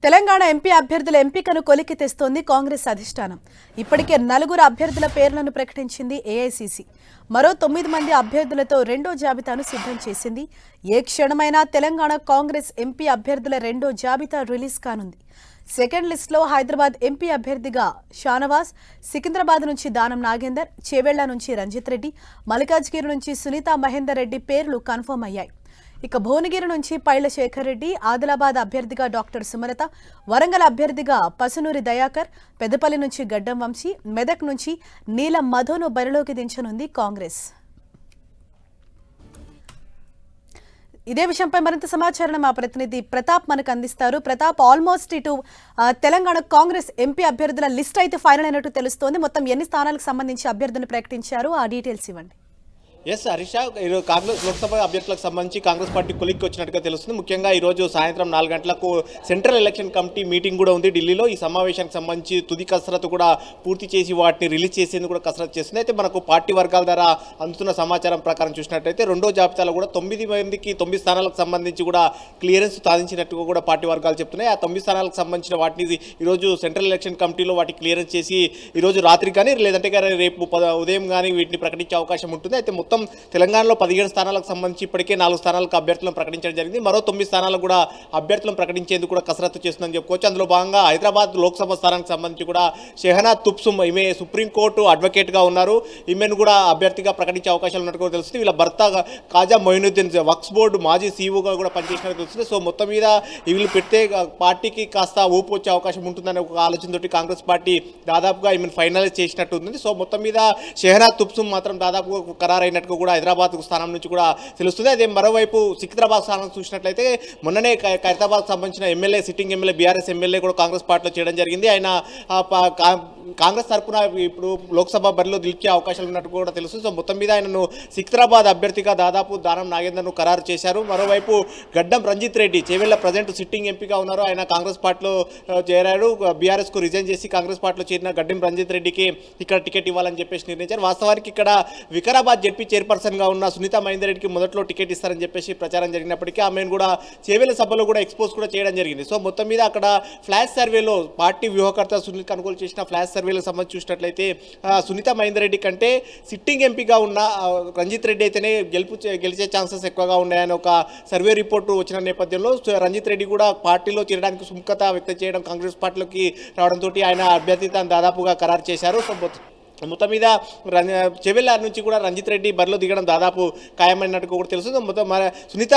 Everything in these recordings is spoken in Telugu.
తెలంగాణ ఎంపీ అభ్యర్థుల ఎంపికను కొలిక్కి తెస్తోంది కాంగ్రెస్ అధిష్టానం. ఇప్పటికే 4 అభ్యర్థుల పేర్లను ప్రకటించింది ఏఐసీసీ. మరో 9 మంది అభ్యర్థులతో రెండో జాబితాను సిద్ధం చేసింది. ఏ క్షణమైనా తెలంగాణ కాంగ్రెస్ ఎంపీ అభ్యర్థుల రెండో జాబితా రిలీజ్ కానుంది. సెకండ్ లిస్టులో హైదరాబాద్ ఎంపీ అభ్యర్థిగా షానవాజ్, సికింద్రాబాద్ నుంచి దానం నాగేందర్, చేవెళ్ల నుంచి రంజిత్ రెడ్డి, మల్కాజ్గిరి నుంచి సునీతా మహేందర్ రెడ్డి పేర్లు కన్ఫర్మ్ అయ్యాయి. ఇక భువనగిరి నుంచి పైళ్ల శేఖర్ రెడ్డి, ఆదిలాబాద్ అభ్యర్థిగా డాక్టర్ సుమలత, వరంగల్ అభ్యర్థిగా పసునూరి దయాకర్, పెద్దపల్లి నుంచి గడ్డం వంశీ, మెదక్ నుంచి నీలం మధును బరిలోకి దించనుంది కాంగ్రెస్. ఇదే విషయంపై మరింత సమాచారం మా ప్రతినిధి ప్రతాప్ మనకు అందిస్తారు. ప్రతాప్, ఆల్మోస్ట్ ఇటు తెలంగాణ కాంగ్రెస్ ఎంపీ అభ్యర్థుల లిస్ట్ అయితే ఫైనల్ అయినట్టు తెలుస్తోంది. మొత్తం ఎన్ని స్థానాలకు సంబంధించి అభ్యర్థులను ప్రకటించారు, ఆ డీటెయిల్స్ ఇవ్వండి. ఎస్ హరీష, ఈరోజు కాంగ్రెస్ లోక్సభ అభ్యర్థులకు సంబంధించి కాంగ్రెస్ పార్టీ కొలిక్కి వచ్చినట్టుగా తెలుస్తుంది. ముఖ్యంగా ఈరోజు సాయంత్రం 4 గంటలకు సెంట్రల్ ఎలక్షన్ కమిటీ మీటింగ్ కూడా ఉంది ఢిల్లీలో. ఈ సమావేశానికి సంబంధించి తుది కసరత్తు కూడా పూర్తి చేసి వాటిని రిలీజ్ చేసేందుకు కూడా కసరత్తు చేస్తుంది. అయితే మనకు పార్టీ వర్గాల ద్వారా అందుతున్న సమాచారం ప్రకారం చూసినట్టయితే రెండో జాబితాలో కూడా 9 మందికి 9 స్థానాలకు సంబంధించి కూడా క్లియరెన్స్ సాధించినట్టుగా కూడా పార్టీ వర్గాలు చెప్తున్నాయి. ఆ 9 స్థానాలకు సంబంధించిన వాటిని ఈరోజు సెంట్రల్ ఎలక్షన్ కమిటీలో వాటికి క్లియరెన్స్ చేసి ఈరోజు రాత్రి కానీ లేదంటే రేపు ఉదయం కానీ వీటిని ప్రకటించే అవకాశం ఉంటుంది. అయితే మొత్తం తెలంగాణలో 17 స్థానాలకు సంబంధించి ఇప్పటికే 4 స్థానాలకు అభ్యర్థులను ప్రకటించడం జరిగింది. మరో 9 స్థానాలకు కూడా అభ్యర్థులను ప్రకటించేందుకు కూడా కసరత్తు చేస్తుందని చెప్పుకోవచ్చు. అందులో భాగంగా హైదరాబాద్ లోక్సభ స్థానానికి సంబంధించి కూడా షెహనా తుబ్సుమ్, ఈమె సుప్రీంకోర్టు అడ్వకేట్గా ఉన్నారు. ఈమెను కూడా అభ్యర్థిగా ప్రకటించే అవకాశాలు ఉన్నట్టు కూడా తెలుస్తుంది. వీళ్ళ భర్త కాజా మొయినుద్దీన్ వక్స్ బోర్డు మాజీ సీఈఓగా కూడా పనిచేసినట్టు తెలుస్తుంది. సో మొత్తం మీద వీళ్ళు పెడితే పార్టీకి కాస్త ఊపు వచ్చే అవకాశం ఉంటుందనే ఒక ఆలోచనతోటి కాంగ్రెస్ పార్టీ దాదాపుగా ఈమెను ఫైనలైజ్ చేసినట్టు ఉంది. సో మొత్తం మీద షెహనా తుబ్సుమ్ మాత్రం దాదాపుగా ఖరారైనట్టు కూడా హైదరాబాద్ స్థానం నుంచి కూడా తెలుస్తుంది. అదే మరోవైపు సికింద్రాబాద్ స్థానం చూసినట్లయితే మొన్ననే ఖైరతాబాద్ సంబంధించిన MLA, sitting MLA, BRS MLA కూడా కాంగ్రెస్ పార్టీలో చేయడం జరిగింది. ఆయన కాంగ్రెస్ తరఫున ఇప్పుడు లోక్సభ బరిలో నిలిచే అవకాశాలు ఉన్నట్టు కూడా తెలుస్తుంది. సో మొత్తం మీద ఆయనను సికింద్రాబాద్ అభ్యర్థిగా దాదాపు దానం నాగేందర్ను ఖరారు చేశారు. మరోవైపు గడ్డం రంజిత్ రెడ్డి చేవెళ్ల ప్రజెంట్ సిట్టింగ్ ఎంపీగా ఉన్నారు. ఆయన కాంగ్రెస్ పార్టీలో చేరాడు. బీఆర్ఎస్కు రిజైన్ చేసి కాంగ్రెస్ పార్టీలో చేరిన గడ్డం రంజిత్ రెడ్డికి ఇక్కడ టికెట్ ఇవ్వాలని చెప్పేసి నిర్ణయించారు. వాస్తవానికి ఇక్కడ వికారాబాద్ జెడ్పీ చైర్పర్సన్గా ఉన్న సునీతా మహేందర్ రెడ్డికి మొదట్లో టికెట్ ఇస్తారని చెప్పేసి ప్రచారం జరిగినప్పటికీ ఆమెను కూడా చేవెళ్ల సభలో కూడా ఎక్స్పోజ్ కూడా చేయడం జరిగింది. సో మొత్తం మీద అక్కడ ఫ్లాష్ సర్వేలో పార్టీ వ్యూహకర్త సునీల్ కొనుగోలు చేసిన ఫ్లాష్ సర్వేలకు సంబంధించి చూసినట్లయితే సునీతా మహేందర్ రెడ్డి కంటే సిట్టింగ్ ఎంపీగా ఉన్న రంజిత్ రెడ్డి అయితేనే గెలిచే ఛాన్సెస్ ఎక్కువగా ఉన్నాయని ఒక సర్వే రిపోర్టు వచ్చిన నేపథ్యంలో రంజిత్ రెడ్డి కూడా పార్టీలో చేరడానికి సుముఖత వ్యక్తం చేయడం, కాంగ్రెస్ పార్టీలోకి రావడంతో ఆయన అభ్యర్థితను దాదాపుగా ఖరారు చేశారు. సో మొత్తం మీద చెవెళ్ళ నుంచి కూడా రంజిత్ రెడ్డి బరిలో దిగడం దాదాపు ఖాయమైనట్టు కూడా తెలుస్తుంది. మొత్తం సునీత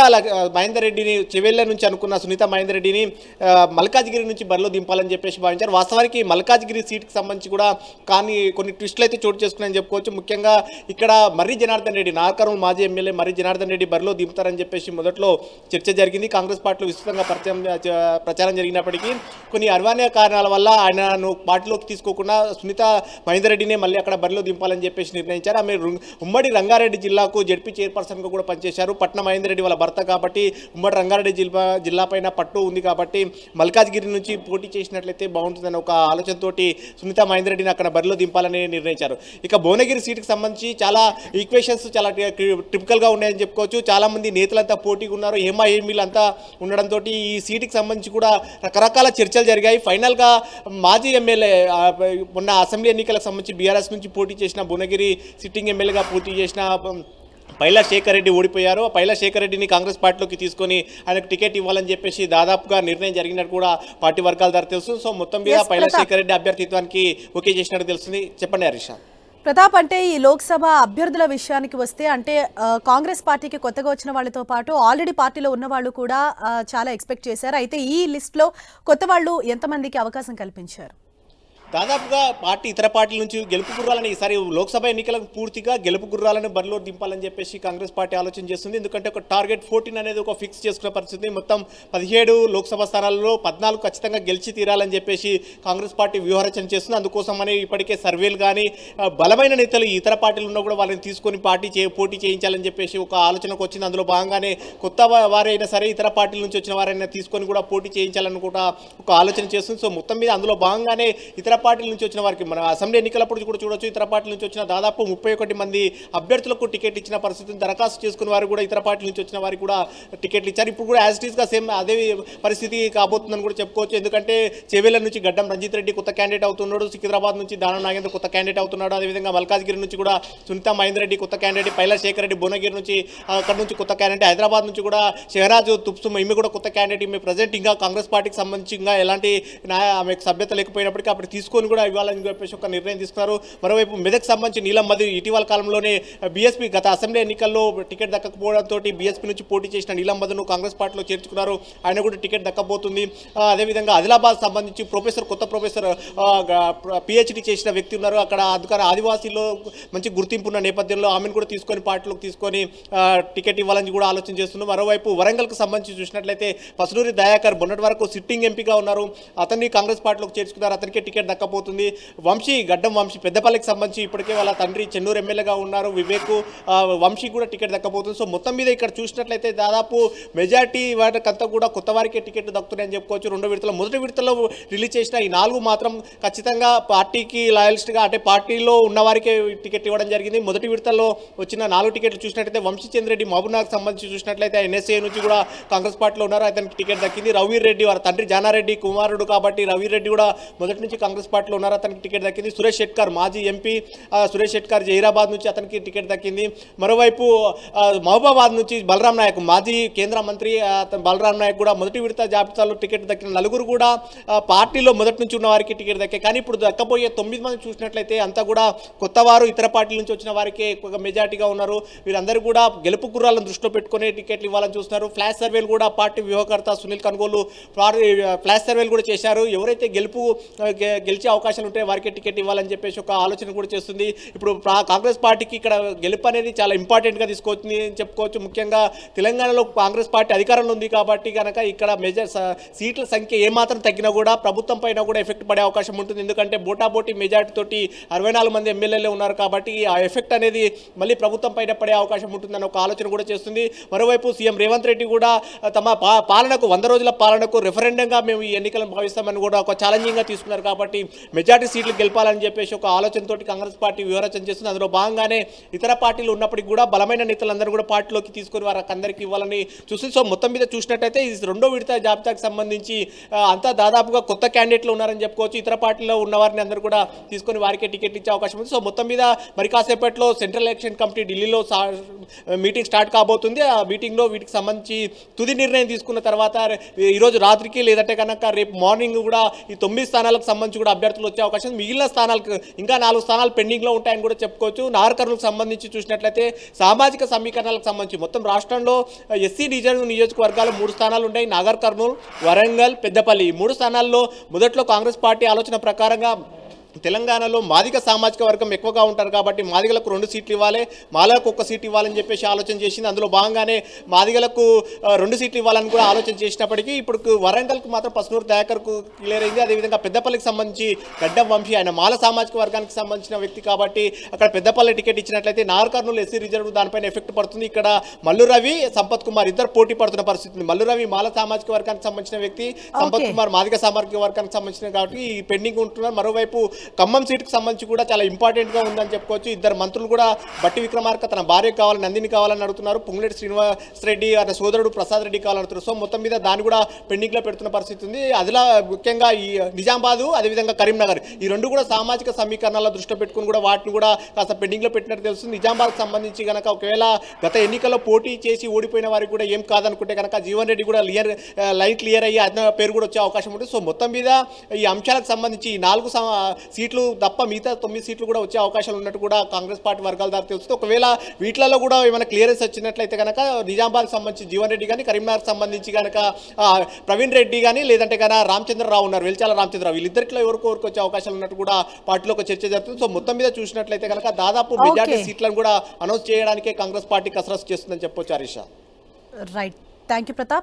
మహేందర్ రెడ్డిని చెవెళ్ళ నుంచి అనుకున్న సునీత మహేందర్ రెడ్డిని మల్కాజ్గిరి నుంచి బరిలో దింపాలని చెప్పేసి భావించారు. వాస్తవానికి మల్కాజ్గిరి సీట్కి సంబంధించి కూడా కానీ కొన్ని ట్విస్టులు అయితే చోటు చేసుకున్నాయని చెప్పుకోవచ్చు. ముఖ్యంగా ఇక్కడ మర్రి జనార్దన్ రెడ్డి, నార్కర్నూలు మాజీ ఎమ్మెల్యే మర్రి జనార్దన్ రెడ్డి బరిలో దింపుతారని చెప్పేసి మొదట్లో చర్చ జరిగింది. కాంగ్రెస్ పార్టీలో విస్తృతంగా ప్రచారం జరిగినప్పటికీ కొన్ని అనివార్య కారణాల వల్ల ఆయనను పార్టీలోకి తీసుకోకుండా సునీత మహేందర్ రెడ్డిని అక్కడ బరిలో దింపాలని చెప్పేసి నిర్ణయించారు. ఆమె ఉమ్మడి రంగారెడ్డి జిల్లాకు జెడ్పీ చైర్పర్సన్గా కూడా పనిచేశారు. పట్నం మహేందర్ రెడ్డి వాళ్ళ భర్త కాబట్టి ఉమ్మడి రంగారెడ్డి జిల్లా పైన పట్టు ఉంది కాబట్టి మల్కాజ్గిరి నుంచి పోటీ చేసినట్లయితే బాగుంటుందని ఒక ఆలోచనతోటి సునీతా మహేందర్ రెడ్డిని అక్కడ బరిలో దింపాలని నిర్ణయించారు. ఇక భువనగిరి సీటుకి సంబంధించి చాలా ఈక్వేషన్స్ చాలా టిపికల్గా ఉన్నాయని చెప్పుకోవచ్చు. చాలామంది నేతలంతా పోటీగా ఉన్నారు. ఏమీలంతా ఉండడంతో ఈ సీటుకి సంబంధించి కూడా రకరకాల చర్చలు జరిగాయి. ఫైనల్గా మాజీ ఎమ్మెల్యే మొన్న అసెంబ్లీ ఎన్నికలకు సంబంధించి బీఆర్ఎస్ నుంచి పోటీ చేసిన భువనగిరి సిట్టింగ్ ఎమ్మెల్యేగా పోటీ చేసిన పైలా శేఖర్ రెడ్డి ఓడిపోయారు. పైలా శేఖర్ రెడ్డిని కాంగ్రెస్ పార్టీలోకి తీసుకొని ఆయనకు టికెట్ ఇవ్వాలని చెప్పేసి దాదాపుగా నిర్ణయం జరిగినట్టు కూడా పార్టీ వర్గాల ద్వారా తెలుసు. సో మొత్తం మీద పైలా శేఖర్ రెడ్డి అభ్యర్థిత్వానికి ఓకే చేసినట్టు తెలుస్తుంది. చెప్పండి హరీష. ప్రతాప్, అంటే ఈ లోక్సభ అభ్యర్థుల విషయానికి వస్తే అంటే కాంగ్రెస్ పార్టీకి కొత్తగా వచ్చిన వాళ్ళతో పాటు ఆల్రెడీ పార్టీలో ఉన్న వాళ్ళు కూడా చాలా ఎక్స్పెక్ట్ చేశారు. అయితే ఈ లిస్ట్లో కొత్త వాళ్ళు ఎంతమందికి అవకాశం కల్పించారు? దాదాపుగా పార్టీ ఇతర పార్టీల నుంచి గెలుపు గుర్రాలని ఈసారి లోక్సభ ఎన్నికలకు పూర్తిగా గెలుపు గుర్రాలను బరిలో దింపాలని చెప్పేసి కాంగ్రెస్ పార్టీ ఆలోచన చేస్తుంది. ఎందుకంటే ఒక టార్గెట్ 14 అనేది ఒక ఫిక్స్ చేసుకున్న పరిస్థితి. మొత్తం 17 లోక్సభ స్థానాల్లో 14 ఖచ్చితంగా గెలిచి తీరాలని చెప్పేసి కాంగ్రెస్ పార్టీ వ్యూహరచన చేస్తుంది. అందుకోసమని ఇప్పటికే సర్వేలు కానీ బలమైన నేతలు ఇతర పార్టీలు ఉన్నా కూడా వాళ్ళని తీసుకొని పోటీ చేయించాలని చెప్పేసి ఒక ఆలోచనకు వచ్చింది. అందులో భాగంగానే కొత్త వారైనా సరే ఇతర పార్టీల నుంచి వచ్చిన వారైనా తీసుకొని కూడా పోటీ చేయించాలని కూడా ఒక ఆలోచన చేస్తుంది. సో మొత్తం మీద అందులో భాగంగానే ఇతర పార్టీల నుంచి వచ్చిన వారికి మన అసెంబ్లీ ఎన్నికలప్పుడు కూడా చూడొచ్చు, ఇతర పార్టీల నుంచి వచ్చిన దాదాపు 31 మంది అభ్యర్థులకు టికెట్ ఇచ్చిన పరిస్థితిని దరఖాస్తు చేసుకున్న వారు కూడా ఇతర పార్టీల నుంచి వచ్చిన వారికి కూడా టికెట్లు ఇచ్చారు. ఇప్పుడు కూడా యాజ్ ఇట్ ఈస్గా సేమ్ అదే పరిస్థితి కాబోతుందని కూడా చెప్పుకోవచ్చు. ఎందుకంటే చేవేళ్ల నుంచి గడ్డం రంజిత్ రెడ్డి కొత్త క్యాండిడేట్ అవుతున్నాడు, సికింద్రాబాద్ నుంచి దానం నాగేంద్ర కొత్త క్యాండిడేట్ అవుతున్నాడు, అదేవిధంగా మల్కాజ్గిరి నుంచి కూడా సునీతా మహేందర్ రెడ్డి కొత్త క్యాండిడేట్, పైలా శేఖర్ రెడ్డి భువనగిరి నుంచి అక్కడ నుంచి కొత్త క్యాండిడేట్, హైదరాబాద్ నుంచి కూడా షహరాజ్ తుప్సుమ్ ఈమె కూడా కొత్త క్యాండిడేట్. ఈమె ప్రజెంట్ ఇంకా కాంగ్రెస్ పార్టీకి సంబంధించి ఇంకా ఎలాంటి ఆమెకు సభ్యత లేకపోయినప్పటికీ అప్పుడు తీసుకొని కూడా ఇవ్వాలని చెప్పేసి ఒక నిర్ణయం తీసుకున్నారు. మరోవైపు మెదక్ సంబంధించి నీలం మధు ఇటీవల కాలంలోనే బీఎస్పీ గత అసెంబ్లీ ఎన్నికల్లో టికెట్ దక్కకపోవడంతో బీఎస్పీ నుంచి పోటీ చేసిన నీలం మధును కాంగ్రెస్ పార్టీలో చేర్చుకున్నారు. ఆయన కూడా టికెట్ దక్కబోతుంది. అదేవిధంగా ఆదిలాబాద్ సంబంధించి కొత్త ప్రొఫెసర్ పిహెచ్డి చేసిన వ్యక్తి ఉన్నారు. అక్కడ అందుకని ఆదివాసీలో మంచి గుర్తింపు ఉన్న నేపథ్యంలో ఆమెను కూడా తీసుకొని పార్టీలోకి తీసుకొని టికెట్ ఇవ్వాలని కూడా ఆలోచన చేస్తున్నారు. మరోవైపు వరంగల్కి సంబంధించి చూసినట్లయితే పసునూరి దయాకర్ మొన్నటి వరకు సిట్టింగ్ ఎంపీగా ఉన్నారు, అతన్ని కాంగ్రెస్ పార్టీలోకి చేర్చుకున్నారు, అతనికే టికెట్ దక్కపోతుంది. గడ్డం వంశీ పెద్దపల్లికి సంబంధించి ఇప్పటికే వాళ్ళ తండ్రి చెన్నూరు ఎమ్మెల్యేగా ఉన్నారు వివేక్, వంశీ కూడా టికెట్ దక్కపోతుంది. సో మొత్తం మీద ఇక్కడ చూసినట్లయితే దాదాపు మెజార్టీ వాటికంతా కూడా కొత్త వారికే టికెట్ దక్కుతున్నాయని చెప్పుకోవచ్చు. రెండో విడతలో మొదటి విడతలో రిలీజ్ చేసిన ఈ 4 మాత్రం ఖచ్చితంగా పార్టీకి లాయలిస్ట్గా అంటే పార్టీలో ఉన్న వారికే టికెట్ ఇవ్వడం జరిగింది. మొదటి విడతలో వచ్చిన 4 టికెట్లు చూసినట్లయితే వంశీచంద్రెడ్డి మహబూబ్నగర్కి సంబంధించి చూసినట్లయితే ఎన్ఎస్ఏ నుంచి కూడా కాంగ్రెస్ పార్టీలో ఉన్నారు, అతనికి టికెట్ దక్కింది. రవీర్ రెడ్డి వారి తండ్రి జానారెడ్డి కుమారుడు కాబట్టి రవీర్ రెడ్డి కూడా మొదటి నుంచి కాంగ్రెస్ పార్టీలో ఉన్నారు, అతనికి టికెట్ దక్కింది. సురేష్ షెట్కర్ మాజీ ఎంపీ, సురేష్ షెట్కర్ జహీరాబాద్ నుంచి అతనికి టికెట్ దక్కింది. మరోవైపు మహబూబాబాద్ నుంచి బలరాం నాయక్ మాజీ కేంద్ర మంత్రి బలరాం నాయక్ కూడా మొదటి విడత జాబితాలో టికెట్ దక్కిన 4 కూడా పార్టీలో మొదటి నుంచి ఉన్న వారికి టికెట్ దక్కాయి. కానీ ఇప్పుడు దక్కపోయే 9 మంది చూసినట్లయితే అంతా కూడా కొత్త వారు, ఇతర పార్టీల నుంచి వచ్చిన వారికి ఎక్కువగా మెజార్టీగా ఉన్నారు. వీరందరూ కూడా గెలుపు గుర్రాలను దృష్టిలో పెట్టుకుని టికెట్లు ఇవ్వాలని చూస్తున్నారు. ఫ్లాష్ సర్వేలు కూడా పార్టీ వ్యూహకర్త సునీల్ కనుగోలు ఫ్లాష్ సర్వేలు కూడా చేశారు. ఎవరైతే గెలిచే అవకాశాలు ఉంటే వారికి టికెట్ ఇవ్వాలని చెప్పేసి ఒక ఆలోచన కూడా చేస్తుంది. ఇప్పుడు కాంగ్రెస్ పార్టీకి ఇక్కడ గెలుపు అనేది చాలా ఇంపార్టెంట్గా తీసుకొచ్చింది అని చెప్పుకోవచ్చు. ముఖ్యంగా తెలంగాణలో కాంగ్రెస్ పార్టీ అధికారంలో ఉంది కాబట్టి కనుక ఇక్కడ సీట్ల సంఖ్య ఏమాత్రం తగ్గినా కూడా ప్రభుత్వం పైన కూడా ఎఫెక్ట్ పడే అవకాశం ఉంటుంది. ఎందుకంటే బోటాబోటీ మెజార్టీ తోటి 64 మంది ఎమ్మెల్యేలు ఉన్నారు కాబట్టి ఆ ఎఫెక్ట్ అనేది మళ్ళీ ప్రభుత్వం పైన పడే అవకాశం ఉంటుందని ఒక ఆలోచన కూడా చేస్తుంది. మరోవైపు సీఎం రేవంత్ రెడ్డి కూడా తమ పాలనకు 100 రోజుల పాలనకు రెఫరెండంగా మేము ఈ ఎన్నికలను భావిస్తామని కూడా ఒక ఛాలెంజింగ్గా తీసుకున్నారు. కాబట్టి మెజార్టీ సీట్లు గెలపాలని చెప్పేసి ఒక ఆలోచనతోటి కాంగ్రెస్ పార్టీ వ్యూహరచన చేస్తుంది. అందులో భాగంగానే ఇతర పార్టీలు ఉన్నప్పటికీ కూడా బలమైన నేతలందరూ కూడా పార్టీలోకి తీసుకొని వారికి అందరికీ ఇవ్వాలని చూస్తుంది. సో మొత్తం మీద చూసినట్టయితే ఈ రెండో విడత జాబితాకు సంబంధించి అంతా దాదాపుగా కొత్త క్యాండిడేట్లు ఉన్నారని చెప్పుకోవచ్చు. ఇతర పార్టీలో ఉన్న వారిని అందరూ కూడా తీసుకొని వారికే టికెట్ ఇచ్చే అవకాశం ఉంది. సో మొత్తం మీద మరి కాసేపట్లో సెంట్రల్ ఎలక్షన్ కమిటీ ఢిల్లీలో మీటింగ్ స్టార్ట్ కాబోతుంది. ఆ మీటింగ్లో వీటికి సంబంధించి తుది నిర్ణయం తీసుకున్న తర్వాత ఈరోజు రాత్రికి లేదంటే కనుక రేపు మార్నింగ్ కూడా ఈ 9 స్థానాలకు సంబంధించి కూడా అభ్యర్థులు వచ్చే అవకాశం ఉంది. మిగిలిన స్థానాలకు ఇంకా 4 స్థానాలు పెండింగ్లో ఉంటాయని కూడా చెప్పుకోవచ్చు. నాగర్ కర్నూలుకు సంబంధించి చూసినట్లయితే సామాజిక సమీకరణాలకు సంబంధించి మొత్తం రాష్ట్రంలో ఎస్సీ రిజర్వ్ నియోజకవర్గాలు 3 స్థానాలు ఉన్నాయి. నాగర్ కర్నూలు, వరంగల్, పెద్దపల్లి ఈ 3 స్థానాల్లో మొదట్లో కాంగ్రెస్ పార్టీ ఆలోచన ప్రకారంగా తెలంగాణలో మాదిగ సామాజిక వర్గం ఎక్కువగా ఉంటారు కాబట్టి మాదిగలకు 2 సీట్లు ఇవ్వాలి, మాలకు 1 సీట్ ఇవ్వాలని చెప్పేసి ఆలోచన చేసింది. అందులో భాగంగానే మాదిగలకు 2 సీట్లు ఇవ్వాలని కూడా ఆలోచన చేసినప్పటికీ ఇప్పుడు వరంగల్కు మాత్రం పసునూరు దయాకర్కు క్లియర్ అయింది. అదేవిధంగా పెద్దపల్లికి సంబంధించి గడ్డం వంశీ ఆయన మాల సామాజిక వర్గానికి సంబంధించిన వ్యక్తి కాబట్టి అక్కడ పెద్దపల్లి టికెట్ ఇచ్చినట్లయితే నాగర్ కర్నూలు ఎస్సీ రిజర్వ్ దానిపైన ఎఫెక్ట్ పడుతుంది. ఇక్కడ మల్లు రవి, సంపత్ కుమార్ ఇద్దరు పోటీ పడుతున్న పరిస్థితి ఉంది. మల్లు రవి మాల సామాజిక వర్గానికి సంబంధించిన వ్యక్తి, సంపత్ కుమార్ మాదిగ సామాజిక వర్గానికి సంబంధించిన కాబట్టి ఈ పెండింగ్ ఉంటున్నారు. మరోవైపు ఖమ్మం సీటుకు సంబంధించి కూడా చాలా ఇంపార్టెంట్గా ఉందని చెప్పుకోవచ్చు. ఇద్దరు మంత్రులు కూడా బట్టి విక్రమార్క తన భార్య కావాలి, నందిని కావాలని అడుగుతున్నారు. పొంగులేటి శ్రీనివాస్ రెడ్డి అతని సోదరుడు ప్రసాద్ రెడ్డి కావాలంటున్నారు. సో మొత్తం మీద దాన్ని కూడా పెండింగ్లో పెడుతున్న పరిస్థితి ఉంది. అదిలా ముఖ్యంగా ఈ నిజామాబాదు అదేవిధంగా కరీంనగర్ ఈ 2 కూడా సామాజిక సమీకరణాల దృష్టిలో పెట్టుకుని కూడా వాటిని కూడా కాస్త పెండింగ్లో పెట్టినట్టు తెలుస్తుంది. నిజామాబాద్కి సంబంధించి కనుక ఒకవేళ గత ఎన్నికల్లో పోటీ చేసి ఓడిపోయిన వారికి కూడా ఏం కాదనుకుంటే కనుక జీవన్ రెడ్డి కూడా లైన్ క్లియర్ అయ్యి అతని పేరు కూడా వచ్చే అవకాశం ఉంటుంది. సో మొత్తం మీద ఈ అంశాలకు సంబంధించి ఈ 4 సీట్లు తప్ప మిగతా 9 సీట్లు కూడా వచ్చే అవకాశాలు ఉన్నట్టు కూడా కాంగ్రెస్ పార్టీ వర్గాల ద్వారా తెలుస్తుంది. ఒకవేళ వీటిలలో కూడా ఏమైనా క్లియరెన్స్ వచ్చినట్లయితే కనుక నిజామాబాద్కి సంబంధించి జీవన్ రెడ్డి కానీ, కరీంనగర్కి సంబంధించి కనుక ప్రవీణ్ రెడ్డి కానీ లేదంటే కనుక రామచంద్రరావు ఉన్నారు, వెల్చాల రామచంద్రరావు, వీళ్ళిద్దరిలో ఎవరికి వచ్చే అవకాశాలు ఉన్నట్టు కూడా పార్టీలో ఒక చర్చ జరుగుతుంది. సో మొత్తం మీద చూసినట్లయితే కనుక దాదాపు మెజార్టీ సీట్లను కూడా అనౌన్స్ చేయడానికే కాంగ్రెస్ పార్టీ కసరత్తు చేస్తుందని చెప్పొచ్చు. Harisha. Right, thank you Pratap.